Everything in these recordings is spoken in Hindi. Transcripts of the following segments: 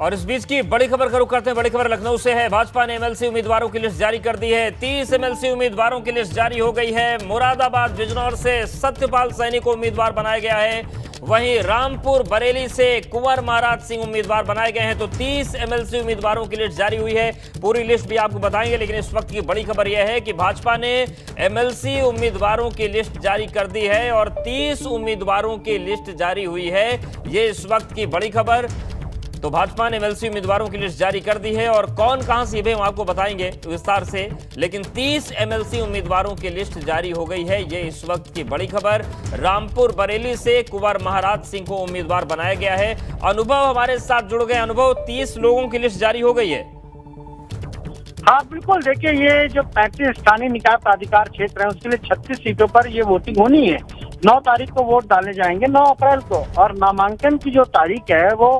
और इस बीच की बड़ी खबर का रुख करते हैं। बड़ी खबर लखनऊ से है। भाजपा ने एमएलसी उम्मीदवारों की लिस्ट जारी कर दी है। 30 एमएलसी उम्मीदवारों की लिस्ट जारी हो गई है। मुरादाबाद बिजनौर से सत्यपाल सैनी को उम्मीदवार बनाया गया है। वहीं रामपुर बरेली से कुंवर महाराज सिंह उम्मीदवार बनाए गए हैं। तो 30 एमएलसी उम्मीदवारों की लिस्ट जारी हुई है। पूरी लिस्ट भी आपको बताएंगे, लेकिन इस वक्त की बड़ी खबर यह है कि भाजपा ने एमएलसी उम्मीदवारों की लिस्ट जारी कर दी है और 30 उम्मीदवारों की लिस्ट जारी हुई है। ये इस वक्त की बड़ी खबर। तो भाजपा ने एमएलसी उम्मीदवारों की लिस्ट जारी कर दी है और कौन कहां से भी हम आपको बताएंगे विस्तार से, लेकिन 30 एमएलसी उम्मीदवारों की लिस्ट जारी हो गई है। ये इस वक्त की बड़ी खबर। रामपुर बरेली से कुंवर महाराज सिंह को उम्मीदवार बनाया गया है। अनुभव हमारे साथ जुड़ गए। अनुभव, 30 लोगों की लिस्ट जारी हो गई है। हाँ बिल्कुल, देखिए ये जो 35 स्थानीय निकाय प्राधिकार क्षेत्र है उसके लिए 36 सीटों पर ये वोटिंग होनी है। 9 तारीख को वोट डाले जाएंगे, 9 अप्रैल को, और नामांकन की जो तारीख है वो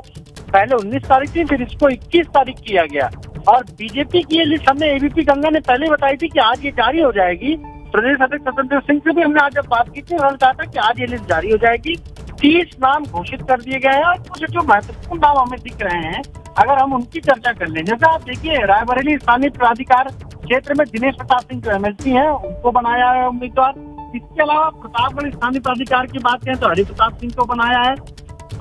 पहले 19 तारीख थी, फिर इसको 21 तारीख किया गया। और बीजेपी की ये लिस्ट हमने एबीपी गंगा ने पहले बताई थी कि आज ये जारी हो जाएगी। प्रदेश अध्यक्ष स्वतंत्र सिंह से भी हमने आज जब बात की थी, उन्होंने कहा था कि आज ये लिस्ट जारी हो जाएगी। 30 नाम घोषित कर दिए गए हैं और कुछ जो महत्वपूर्ण नाम हमें दिख रहे हैं, अगर हम उनकी चर्चा कर लें, जैसे आप देखिए रायबरेली स्थानीय प्राधिकार क्षेत्र में दिनेश प्रताप सिंह जो एमएलसी हैं उनको बनाया है उम्मीदवार। इसके अलावा प्रतापगढ़ स्थानीय प्राधिकार की बात करें तो हरि प्रताप सिंह को बनाया है।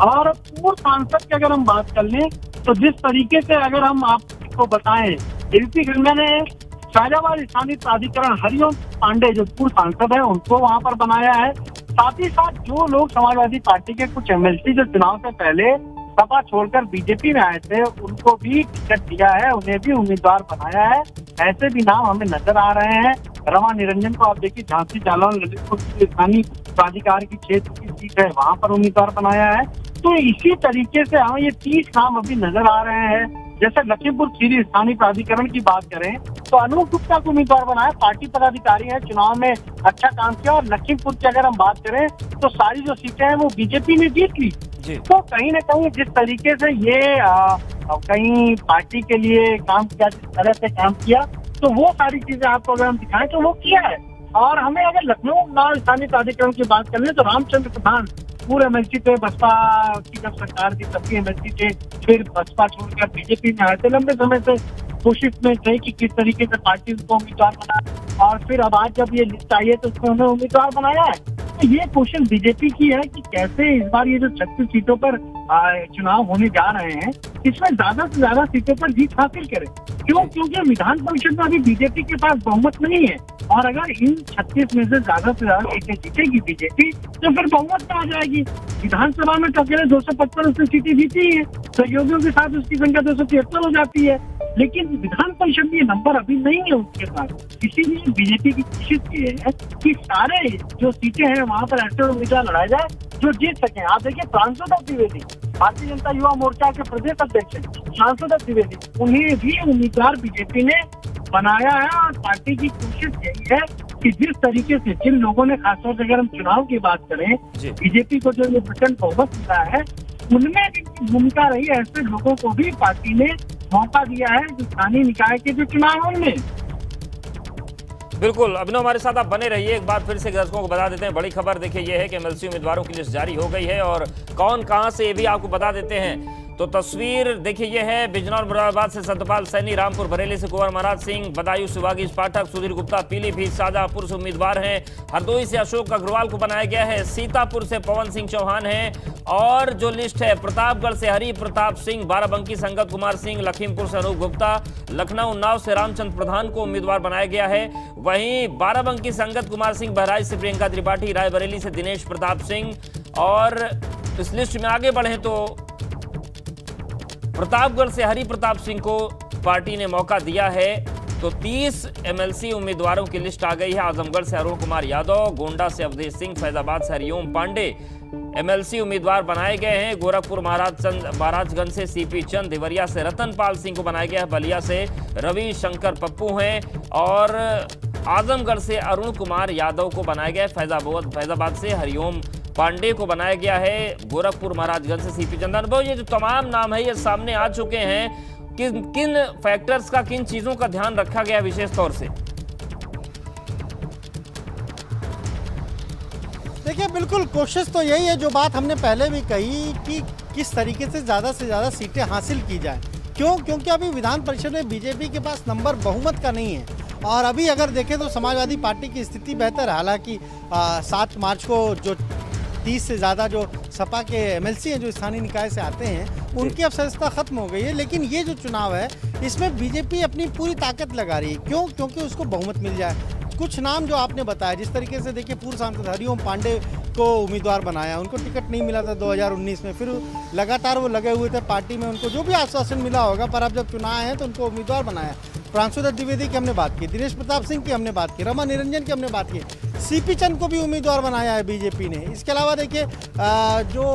और पूर्व सांसद की अगर हम बात कर लें तो जिस तरीके से अगर हम आपको बताएं, एबीपी गंगा ने शाहजहाबाद स्थानीय प्राधिकरण हरिओम पांडे जो पूर्व सांसद है उनको वहां पर बनाया है। साथ ही साथ जो लोग समाजवादी पार्टी के कुछ एमएलसी जो चुनाव से पहले सपा छोड़कर बीजेपी में आए थे उनको भी टिकट दिया है, उन्हें भी उम्मीदवार बनाया है। ऐसे भी नाम हमें नजर आ रहे हैं। रमा निरंजन को आप देखिए झांसी जालौन ललितपुर स्थानीय प्राधिकार की क्षेत्र की सीट है, वहां पर उम्मीदवार बनाया है। तो इसी तरीके से हमें ये 30 नाम अभी नजर आ रहे हैं। जैसे लखीमपुर खीरी स्थानीय प्राधिकरण की बात करें तो अनूप गुप्ता को उम्मीदवार बनाया, पार्टी पदाधिकारी है, चुनाव में अच्छा काम किया। और लखीमपुर की अगर हम बात करें तो सारी जो सीटें हैं वो बीजेपी ने जीत ली। तो कहीं ना कहीं जिस तरीके से ये कहीं पार्टी के लिए काम किया, जिस तरह से काम किया, तो वो सारी चीजें आपको अगर हम दिखाएं तो वो किया है। और हमें अगर लखनऊ स्थानीय प्राधिकरण की बात कर ले तो रामचंद्र प्रधान पूरे एमएलसी थे, बसपा की जब सरकार थी तब भी एमएलसी थे, फिर बसपा छोड़कर बीजेपी में आए थे। लंबे समय से कोशिश में थे कि किस तरीके से पार्टी उनको उम्मीदवार बनाए, और फिर अब आज जब ये लिस्ट आई है तो उसमें उन्हें उम्मीदवार बनाया है। तो ये क्वेश्चन बीजेपी की है कि कैसे इस बार ये जो 36 सीटों पर चुनाव होने जा रहे हैं इसमें ज्यादा से ज्यादा सीटों पर जीत हासिल करें। क्यों? क्योंकि विधान परिषद में अभी बीजेपी के पास बहुमत नहीं है, और अगर इन 36 में से ज्यादा सीटें जीतेगी बीजेपी तो फिर बहुमत में आ जाएगी। विधानसभा में तो अकेले 255 उसने सीटें जीती है, सहयोगियों के साथ उसकी संख्या 273 हो जाती है, लेकिन विधान परिषद में ये नंबर अभी नहीं है उसके पास। इसीलिए बीजेपी की कोशिश ये है कि सारे जो सीटें हैं वहां पर ऐसे उम्मीदवार लड़ाए जाए जो जीत सके। आप देखिए सांसद द्विवेदी भारतीय जनता युवा मोर्चा के प्रदेश अध्यक्ष सांसद द्विवेदी, उन्हें भी उम्मीदवार बीजेपी ने बनाया है। और पार्टी की कोशिश यही है कि जिस तरीके से जिन लोगों ने खासतौर से अगर हम चुनाव की बात करें बीजेपी को जो ये प्रचंड बहुमत मिला है उनमें भी भूमिका रही, ऐसे लोगों को भी पार्टी ने मौका दिया है जो स्थानीय निकाय के जो चुनाव उनमें। बिल्कुल अभिनव, हमारे साथ आप बने रहिए। एक बार फिर से दर्शकों को बता देते हैं, बड़ी खबर देखिए ये है कि एमएलसी उम्मीदवारों की लिस्ट जारी हो गई है और कौन कहां से ये भी आपको बता देते हैं। तो तस्वीर देखिए ये है बिजनौर मुरादाबाद से सत्यपाल सैनी, रामपुर बरेली से कुंवर महाराज सिंह, बदायूं से वागीश पाठक, सुधीर गुप्ता पीलीभीत शाहजहांपुर से उम्मीदवार हैं। हरदोई से अशोक अग्रवाल को बनाया गया है। सीतापुर से पवन सिंह चौहान हैं। और जो लिस्ट है प्रतापगढ़ से हरि प्रताप सिंह, बाराबंकी से अंगद कुमार सिंह, लखीमपुर से अनूप गुप्ता, लखनऊ उन्नाव से रामचंद्र प्रधान को उम्मीदवार बनाया गया है। वहीं बाराबंकी से अंगद कुमार सिंह, बहराइच से प्रियंका त्रिपाठी, रायबरेली से दिनेश प्रताप सिंह। और इस लिस्ट में आगे बढ़े तो प्रतापगढ़ से हरि प्रताप सिंह को पार्टी ने मौका दिया है। तो 30 एमएलसी उम्मीदवारों की लिस्ट आ गई है। आजमगढ़ से अरुण कुमार यादव, गोंडा से अवधेश सिंह, फैजाबाद से हरिओम पांडे एमएलसी उम्मीदवार बनाए गए हैं। गोरखपुर महाराजगंज से सीपी चंद, देवरिया से रतनपाल सिंह को बनाया गया है। बलिया से रवि शंकर पप्पू हैं और आजमगढ़ से अरुण कुमार यादव को बनाया गया है। फैजाबाद से हरिओम पांडे को बनाया गया है। गोरखपुर महाराजगंज से सीपी चंद। अनुभव, ये जो तमाम नाम है ये सामने आ चुके हैं। किन फैक्टर्स का, किन चीजों का ध्यान रखा गया विशेष तौर से? देखिए बिल्कुल कोशिश तो यही है, जो बात हमने पहले भी कही कि किस तरीके से ज़्यादा सीटें हासिल की जाए। क्यों? क्योंकि अभी विधान परिषद में बीजेपी के पास नंबर बहुमत का नहीं है, और अभी अगर देखें तो समाजवादी पार्टी की स्थिति बेहतर है। हालांकि 7 मार्च को जो 30 से ज़्यादा जो सपा के एमएलसी हैं जो स्थानीय निकाय से आते हैं, उनकी अब सदस्यता खत्म हो गई है, लेकिन ये जो चुनाव है इसमें बीजेपी अपनी पूरी ताकत लगा रही है। क्यों? क्योंकि उसको बहुमत मिल जाए। कुछ नाम जो आपने बताया, जिस तरीके से देखिए पूर्व सांसद हरिओम पांडे को उम्मीदवार बनाया, उनको टिकट नहीं मिला था 2019 में, फिर लगातार वो लगे हुए थे पार्टी में, उनको जो भी आश्वासन मिला होगा, पर अब जब चुनाव है तो उनको उम्मीदवार बनाया। प्रांशु दत्त द्विवेदी की हमने बात की, दिनेश प्रताप सिंह की हमने बात की, रमा निरंजन की हमने बात की, सीपी चंद को भी उम्मीदवार बनाया है बीजेपी ने। इसके अलावा देखिए जो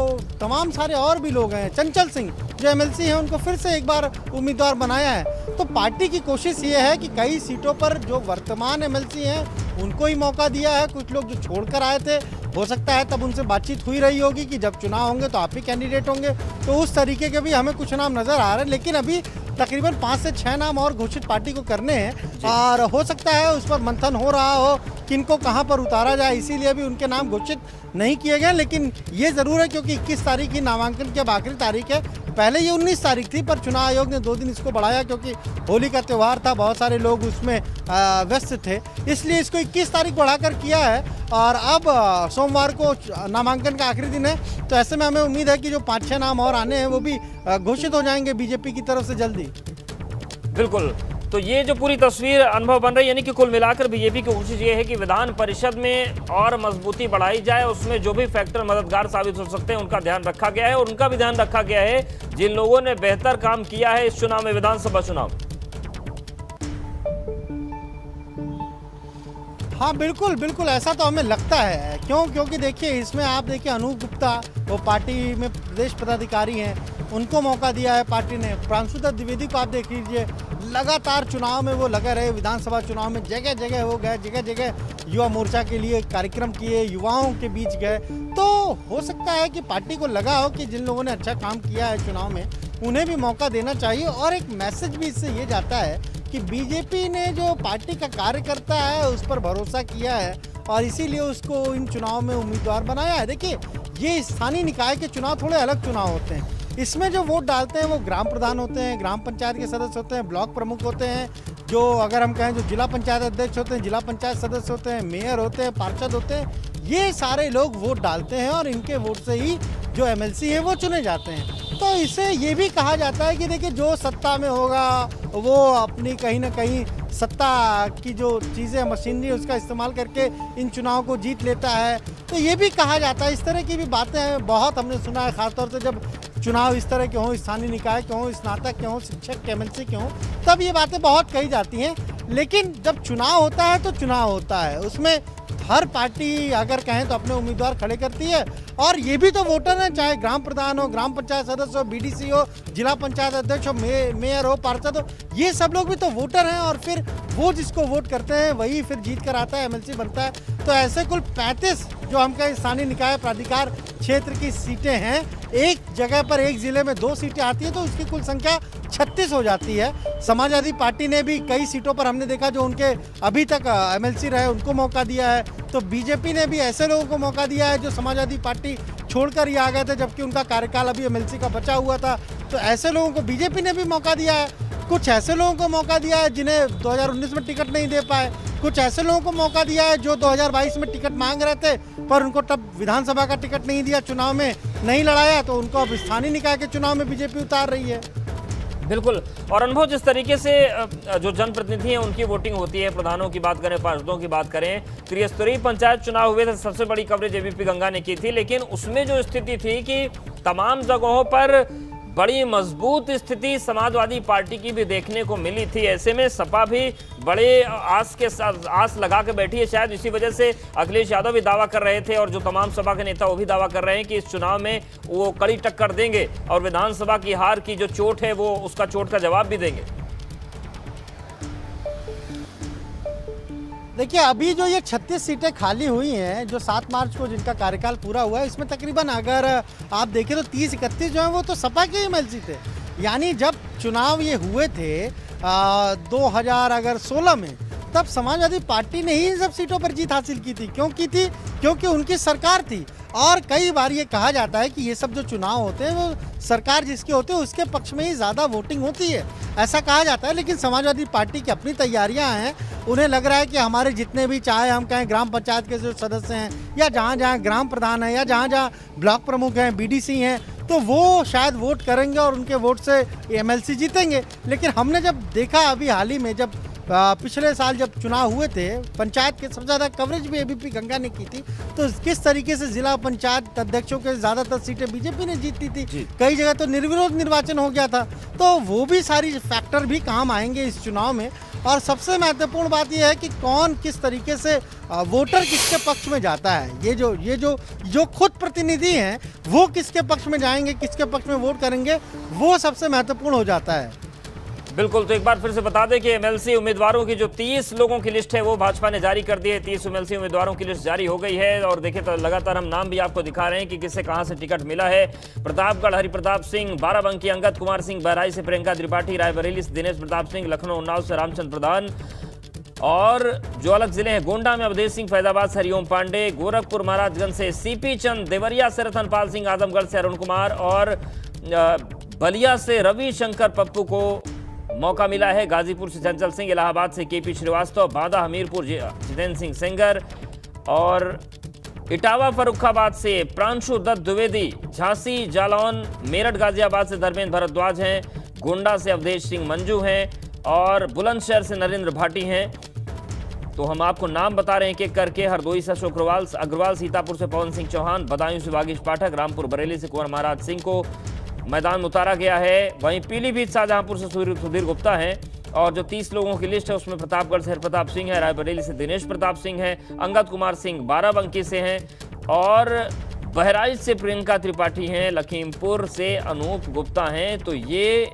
तमाम सारे और भी लोग हैं, चंचल सिंह जो एमएलसी हैं, उनको फिर से एक बार उम्मीदवार बनाया है। तो पार्टी की कोशिश ये है कि कई सीटों पर जो वर्तमान एमएलसी हैं उनको ही मौका दिया है। कुछ लोग जो छोड़कर आए थे, हो सकता है तब उनसे बातचीत हुई रही होगी कि जब चुनाव होंगे तो आप ही कैंडिडेट होंगे, तो उस तरीके के भी हमें कुछ नाम नज़र आ रहे हैं। लेकिन अभी तकरीबन 5 से 6 नाम और घोषित पार्टी को करने हैं, और हो सकता है उस पर मंथन हो रहा हो किनको कहां पर उतारा जाए, इसीलिए अभी उनके नाम घोषित नहीं किए गए। लेकिन ये ज़रूर है क्योंकि 21 तारीख की नामांकन की अब आखिरी तारीख है। पहले ये 19 तारीख थी, पर चुनाव आयोग ने 2 दिन इसको बढ़ाया क्योंकि होली का त्यौहार था, बहुत सारे लोग उसमें व्यस्त थे, इसलिए इसको 21 तारीख बढ़ाकर किया है। और अब सोमवार को नामांकन का आखिरी दिन है, तो ऐसे में हमें उम्मीद है कि जो 5-6 नाम और आने हैं वो भी घोषित हो जाएंगे बीजेपी की तरफ से जल्दी। बिल्कुल, तो ये जो पूरी तस्वीर अनुभव बन रही है, यानी कि कुल मिलाकर बीजेपी की कोशिश ये है कि विधान परिषद में और मजबूती बढ़ाई जाए, उसमें जो भी फैक्टर मददगार साबित हो सकते हैं उनका ध्यान रखा गया है, और उनका भी ध्यान रखा गया है जिन लोगों ने बेहतर काम किया है इस चुनाव में, विधानसभा चुनाव। हाँ बिल्कुल बिल्कुल, ऐसा तो हमें लगता है। क्यों? क्योंकि देखिए इसमें आप देखिए अनूप गुप्ता वो पार्टी में प्रदेश पदाधिकारी हैं, उनको मौका दिया है पार्टी ने। प्रांशु दत्त द्विवेदी को आप देख लीजिए, लगातार चुनाव में वो लगे रहे, विधानसभा चुनाव में जगह जगह हो गए, जगह जगह युवा मोर्चा के लिए कार्यक्रम किए, युवाओं के बीच गए। तो हो सकता है कि पार्टी को लगा हो कि जिन लोगों ने अच्छा काम किया है चुनाव में, उन्हें भी मौका देना चाहिए। और एक मैसेज भी इससे ये जाता है कि बीजेपी ने जो पार्टी का कार्यकर्ता है उस पर भरोसा किया है, और इसीलिए उसको इन चुनाव में उम्मीदवार बनाया है। देखिए ये स्थानीय निकाय के चुनाव थोड़े अलग चुनाव होते हैं। इसमें जो वोट डालते हैं वो ग्राम प्रधान होते हैं, ग्राम पंचायत के सदस्य होते हैं, ब्लॉक प्रमुख होते हैं, जो अगर हम कहें जो जिला पंचायत अध्यक्ष होते हैं, जिला पंचायत सदस्य होते हैं, मेयर होते हैं, पार्षद होते हैं, ये सारे लोग वोट डालते हैं, और इनके वोट से ही जो एमएलसी हैं वो चुने जाते हैं। तो इससे ये भी कहा जाता है कि देखिए जो सत्ता में होगा वो अपनी कहीं ना कहीं सत्ता की जो चीज़ें मशीनरी उसका इस्तेमाल करके इन चुनाव को जीत लेता है। तो ये भी कहा जाता है, इस तरह की भी बातें बहुत हमने सुना है, खासतौर से जब चुनाव इस तरह के हों, स्थानीय निकाय के हों, स्नातक के हों, शिक्षक के एमएलसी के हों, तब ये बातें बहुत कही जाती हैं। लेकिन जब चुनाव होता है तो चुनाव होता है, उसमें हर पार्टी अगर कहें तो अपने उम्मीदवार खड़े करती है, और ये भी तो वोटर हैं, चाहे ग्राम प्रधान हो, ग्राम पंचायत सदस्य हो, बीडीसी हो, जिला पंचायत अध्यक्ष हो, मेयर हो, पार्षद हो, ये सब लोग भी तो वोटर हैं, और फिर वो जिसको वोट करते हैं वही फिर जीत कर आता है, एमएलसी बनता है। तो ऐसे कुल 35 जो हम कहें स्थानीय निकाय प्राधिकार क्षेत्र की सीटें हैं, एक जगह पर एक जिले में 2 सीटें आती है, तो उसकी कुल संख्या 36 हो जाती है। समाजवादी पार्टी ने भी कई सीटों पर हमने देखा जो उनके अभी तक एमएलसी रहे उनको मौका दिया है, तो बीजेपी ने भी ऐसे लोगों को मौका दिया है जो समाजवादी पार्टी छोड़कर ही आ गए थे जबकि उनका कार्यकाल अभी एमएलसी का बचा हुआ था, तो ऐसे लोगों को बीजेपी ने भी मौका दिया है। कुछ ऐसे लोगों को मौका दिया है जिन्हें 2019 में टिकट नहीं दे पाए, कुछ ऐसे लोगों को मौका दिया है जो 2022 में टिकट मांग रहे थे पर उनको तब विधानसभा का टिकट नहीं दिया, चुनाव में नहीं लड़ाया, तो उनको अब स्थानीय निकाय के चुनाव में बीजेपी उतार रही है। बिल्कुल, और अनुभव जिस तरीके से जो जनप्रतिनिधि हैं उनकी वोटिंग होती है, प्रधानों की बात करें, पार्षदों की बात करें, त्रिस्तरीय पंचायत चुनाव हुए थे, सबसे बड़ी कवरेज एबीपी गंगा ने की थी, लेकिन उसमें जो स्थिति थी कि तमाम जगहों पर बड़ी मजबूत स्थिति समाजवादी पार्टी की भी देखने को मिली थी। ऐसे में सपा भी बड़े आस लगा के बैठी है, शायद इसी वजह से अखिलेश यादव भी दावा कर रहे थे और जो तमाम सपा के नेता वो भी दावा कर रहे हैं कि इस चुनाव में वो कड़ी टक्कर देंगे और विधानसभा की हार की जो चोट है वो उसका चोट का जवाब भी देंगे। देखिए अभी जो ये 36 सीटें खाली हुई हैं जो 7 मार्च को जिनका कार्यकाल पूरा हुआ है, इसमें तकरीबन अगर आप देखें तो 30-31 जो है वो तो सपा के एमएलसी थे। यानी जब चुनाव ये हुए थे 2016 में, तब समाजवादी पार्टी ने ही इन सब सीटों पर जीत हासिल की थी। क्यों की थी? क्योंकि उनकी सरकार थी। और कई बार ये कहा जाता है कि ये सब जो चुनाव होते हैं वो सरकार जिसके होते हैं उसके पक्ष में ही ज़्यादा वोटिंग होती है, ऐसा कहा जाता है। लेकिन समाजवादी पार्टी की अपनी तैयारियां हैं। उन्हें लग रहा है कि हमारे जितने भी, चाहे हम कहें ग्राम पंचायत के जो सदस्य हैं या जहाँ जहाँ ग्राम प्रधान हैं या जहाँ जहाँ ब्लॉक प्रमुख हैं, बीडीसी हैं, तो वो शायद वोट करेंगे और उनके वोट से एमएलसी जीतेंगे। लेकिन हमने जब देखा अभी हाल ही में, जब पिछले साल जब चुनाव हुए थे, पंचायत के सबसे ज़्यादा कवरेज भी एबीपी गंगा ने की थी, तो किस तरीके से जिला पंचायत अध्यक्षों के ज़्यादातर सीटें बीजेपी ने जीती थी। कई जगह तो निर्विरोध निर्वाचन हो गया था। तो वो भी सारी फैक्टर भी काम आएंगे इस चुनाव में। और सबसे महत्वपूर्ण बात यह है कि कौन किस तरीके से वोटर किसके पक्ष में जाता है। ये जो खुद प्रतिनिधि हैं वो किसके पक्ष में जाएंगे, किसके पक्ष में वोट करेंगे, वो सबसे महत्वपूर्ण हो जाता है। बिल्कुल, तो एक बार फिर से बता दें कि एमएलसी उम्मीदवारों की जो 30 लोगों की लिस्ट है वो भाजपा ने जारी कर दी है। 30 एमएलसी उम्मीदवारों की लिस्ट जारी हो गई है। और देखिए तो लगातार हम नाम भी आपको दिखा रहे हैं कि किसे कहां से टिकट मिला है। प्रतापगढ़ हरिप्रताप सिंह, बाराबंकी अंगद कुमार सिंह, बहराइच से प्रियंका त्रिपाठी, रायबरेली से दिनेश प्रताप सिंह, लखनऊ उन्नाव से रामचंद्र प्रधान, और जो अलग जिले हैं गोंडा में अवधेश सिंह, फैजाबाद से हरिओम पांडे, गोरखपुर महाराजगंज से सीपी चंद, देवरिया से रतनपाल सिंह, आजमगढ़ से अरुण कुमार और बलिया से रविशंकर पप्पू को मौका मिला है। गाजीपुर से चंचल सिंह, इलाहाबाद से केपी श्रीवास्तव, बांदा हमीरपुर जितेंद्र सिंह सेंगर और इटावा फर्रुखाबाद से प्रांशु दत्त द्विवेदी, झांसी जालौन मेरठ गाजियाबाद से धर्मेंद्र भारद्वाज हैं, गोंडा से अवधेश सिंह मंजू हैं और बुलंदशहर से नरेंद्र भाटी हैं। तो हम आपको नाम बता रहे हैं एक एक करके। हरदोई से अशोक अग्रवाल, सीतापुर से पवन सिंह चौहान, बदायूं से वागीश पाठक, रामपुर बरेली से कुंवर महाराज सिंह को मैदान में उतारा गया है। वहीं पीलीभीत शाहजहांपुर से सुधीर गुप्ता है। और जो 30 लोगों की लिस्ट है उसमें प्रतापगढ़ से हरप्रताप सिंह है, रायबरेली से दिनेश प्रताप सिंह है, अंगद कुमार सिंह बाराबंकी से हैं और बहराइच से प्रियंका त्रिपाठी हैं, लखीमपुर से अनूप गुप्ता हैं। तो ये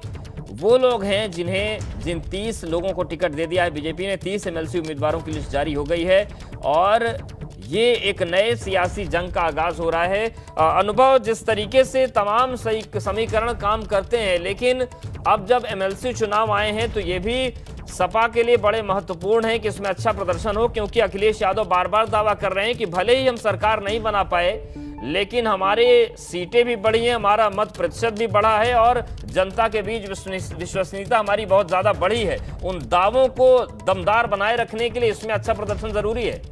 वो लोग हैं जिन 30 लोगों को टिकट दे दिया है बीजेपी ने। 30 एमएलसी उम्मीदवारों की लिस्ट जारी हो गई है और ये एक नए सियासी जंग का आगाज हो रहा है। अनुभव, जिस तरीके से तमाम समीकरण काम करते हैं, लेकिन अब जब एमएलसी चुनाव आए हैं तो ये भी सपा के लिए बड़े महत्वपूर्ण है कि इसमें अच्छा प्रदर्शन हो, क्योंकि अखिलेश यादव बार बार दावा कर रहे हैं कि भले ही हम सरकार नहीं बना पाए लेकिन हमारे सीटें भी बढ़ी हैं, हमारा मत प्रतिशत भी बढ़ा है और जनता के बीच विश्वसनीयता हमारी बहुत ज्यादा बढ़ी है। उन दावों को दमदार बनाए रखने के लिए इसमें अच्छा प्रदर्शन जरूरी है।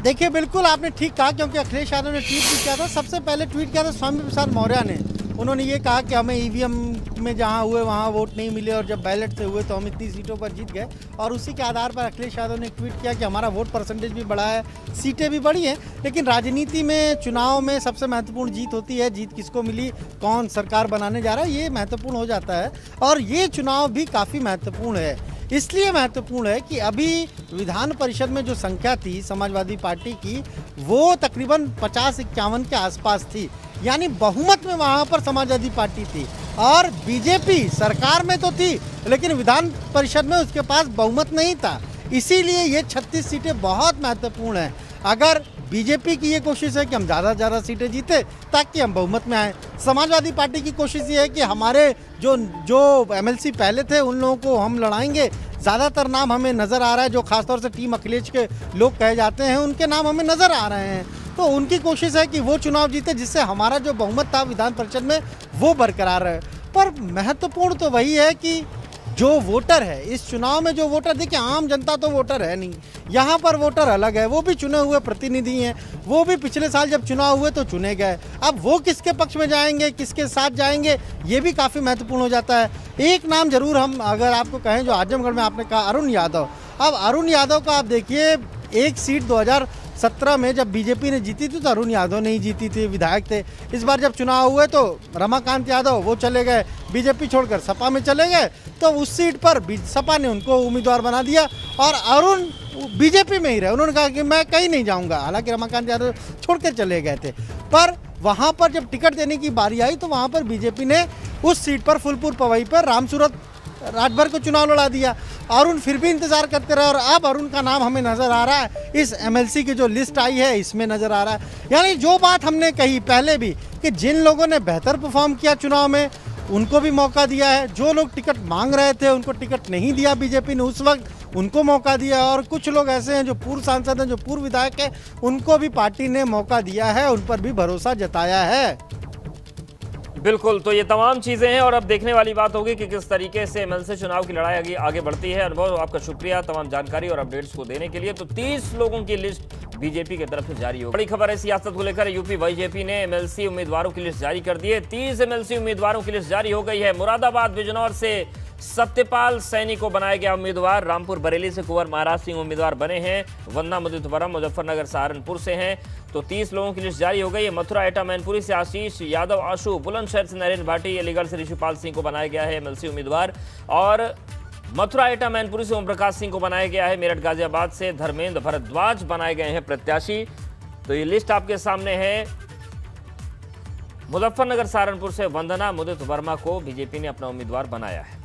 देखिए, बिल्कुल आपने ठीक कहा, क्योंकि अखिलेश यादव ने ट्वीट भी किया था। सबसे पहले ट्वीट किया था स्वामी प्रसाद मौर्य ने। उन्होंने ये कहा कि हमें ईवीएम में जहां हुए वहां वोट नहीं मिले और जब बैलेट से हुए तो हम इतनी सीटों पर जीत गए। और उसी के आधार पर अखिलेश यादव ने ट्वीट किया कि हमारा वोट परसेंटेज भी बढ़ा है, सीटें भी बढ़ी हैं। लेकिन राजनीति में, चुनाव में सबसे महत्वपूर्ण जीत होती है। जीत किसको मिली, कौन सरकार बनाने जा रहा है, ये महत्वपूर्ण हो जाता है। और ये चुनाव भी काफ़ी महत्वपूर्ण है। इसलिए महत्वपूर्ण है कि अभी विधान परिषद में जो संख्या थी समाजवादी पार्टी की, वो तकरीबन 50-51 के आसपास थी। यानी बहुमत में वहाँ पर समाजवादी पार्टी थी। और बीजेपी सरकार में तो थी लेकिन विधान परिषद में उसके पास बहुमत नहीं था। इसीलिए ये 36 सीटें बहुत महत्वपूर्ण हैं। अगर बीजेपी की ये कोशिश है कि हम ज़्यादा से ज़्यादा सीटें जीते ताकि हम बहुमत में आए, समाजवादी पार्टी की कोशिश ये है कि हमारे जो एमएलसी पहले थे उन लोगों को हम लड़ाएंगे। ज़्यादातर नाम हमें नज़र आ रहा है, जो खासतौर से टीम अखिलेश के लोग कहे जाते हैं, उनके नाम हमें नज़र आ रहे हैं। तो उनकी कोशिश है कि वो चुनाव जीते जिससे हमारा जो बहुमत था विधान परिषद में वो बरकरार रहे। पर महत्वपूर्ण तो वही है कि जो वोटर है इस चुनाव में, जो वोटर, देखिए आम जनता तो वोटर है नहीं, यहाँ पर वोटर अलग है। वो भी चुने हुए प्रतिनिधि हैं, वो भी पिछले साल जब चुनाव हुए तो चुने गए। अब वो किसके पक्ष में जाएंगे, किसके साथ जाएंगे, ये भी काफ़ी महत्वपूर्ण हो जाता है। एक नाम जरूर हम अगर आपको कहें, जो आजमगढ़ में आपने कहा अरुण यादव। अब अरुण यादव का आप देखिए, एक सीट 2017 में जब बीजेपी ने जीती थी तो अरुण यादव नहीं जीती थी, विधायक थे। इस बार जब चुनाव हुए तो रमाकांत यादव वो चले गए, बीजेपी छोड़कर सपा में चले गए, तो उस सीट पर सपा ने उनको उम्मीदवार बना दिया और अरुण बीजेपी में ही रहे। उन्होंने कहा कि मैं कहीं नहीं जाऊंगा। हालांकि रमाकांत यादव छोड़ कर चले गए थे, पर वहाँ पर जब टिकट देने की बारी आई तो वहाँ पर बीजेपी ने उस सीट पर फुलपुर पवई पर रामसूरत राजभर को चुनाव लड़ा दिया। अरुण फिर भी इंतजार करते रहे और अब अरुण का नाम हमें नजर आ रहा है, इस एमएलसी की जो लिस्ट आई है इसमें नजर आ रहा है। यानी जो बात हमने कही पहले भी कि जिन लोगों ने बेहतर परफॉर्म किया चुनाव में उनको भी मौका दिया है। जो लोग टिकट मांग रहे थे उनको टिकट नहीं दिया बीजेपी ने उस वक्त, उनको मौका दिया। और कुछ लोग ऐसे हैं जो पूर्व सांसद हैं, जो पूर्व विधायक हैं, उनको भी पार्टी ने मौका दिया है, उन पर भी भरोसा जताया है। बिल्कुल, तो ये तमाम चीजें हैं और अब देखने वाली बात होगी कि किस तरीके से एमएलसी चुनाव की लड़ाई आगे बढ़ती है। अनुभव, आपका शुक्रिया तमाम जानकारी और अपडेट्स को देने के लिए। तो 30 लोगों की लिस्ट बीजेपी की तरफ से जारी हो। बड़ी खबर है सियासत को लेकर, यूपी बीजेपी ने एमएलसी उम्मीदवारों की लिस्ट जारी कर दी है। 30 एमएलसी उम्मीदवारों की लिस्ट जारी हो गई है। मुरादाबाद बिजनौर से सत्यपाल सैनी को बनाया गया उम्मीदवार। रामपुर बरेली से कुंवर महाराज सिंह उम्मीदवार बने हैं। वंदना मुदितवरम मुजफ्फरनगर सहारनपुर से हैं। तो 30 लोगों की लिस्ट जारी हो गई है। मथुरा एटा मैनपुरी से आशीष यादव आशु, बुलंदशहर से नरेंद्र भाटी, अलीगढ़ से ऋषिपाल सिंह को बनाया गया है एमएलसी उम्मीदवार। और मथुरा एटा मैनपुरी से ओम प्रकाश सिंह को बनाया गया है। मेरठ गाजियाबाद से धर्मेंद्र भरद्वाज बनाए गए हैं प्रत्याशी। तो ये लिस्ट आपके सामने है। मुजफ्फरनगर सहारनपुर से वंदना मुदित वर्मा को बीजेपी ने अपना उम्मीदवार बनाया है।